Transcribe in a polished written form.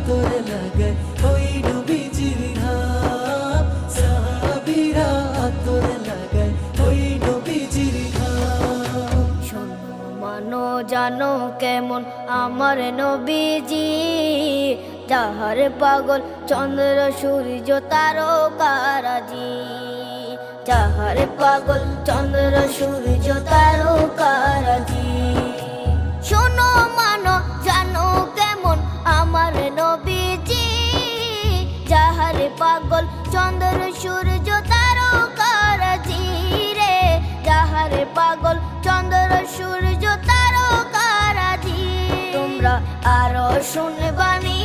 আতর লাগায় ওই নবীজির ঘাম, সাহাবীরা আতর লাগায় ওই নবীজির ঘাম। শোনো মানো জানো কেমন আমার নবীজি, যাহার পাগল চন্দ্র সূর্য তারকারাজি, যাহার পাগল চন্দ্র সূর্য তারকারাজি। শোনো মানো জানো কেমন আমার নবীজি, যাহার পাগল চন্দ্র সূর্য তারকারাজি রে, যাহার পাগল চন্দ্র সূর্য তারকারাজি। তোমরা আরো শুনবানি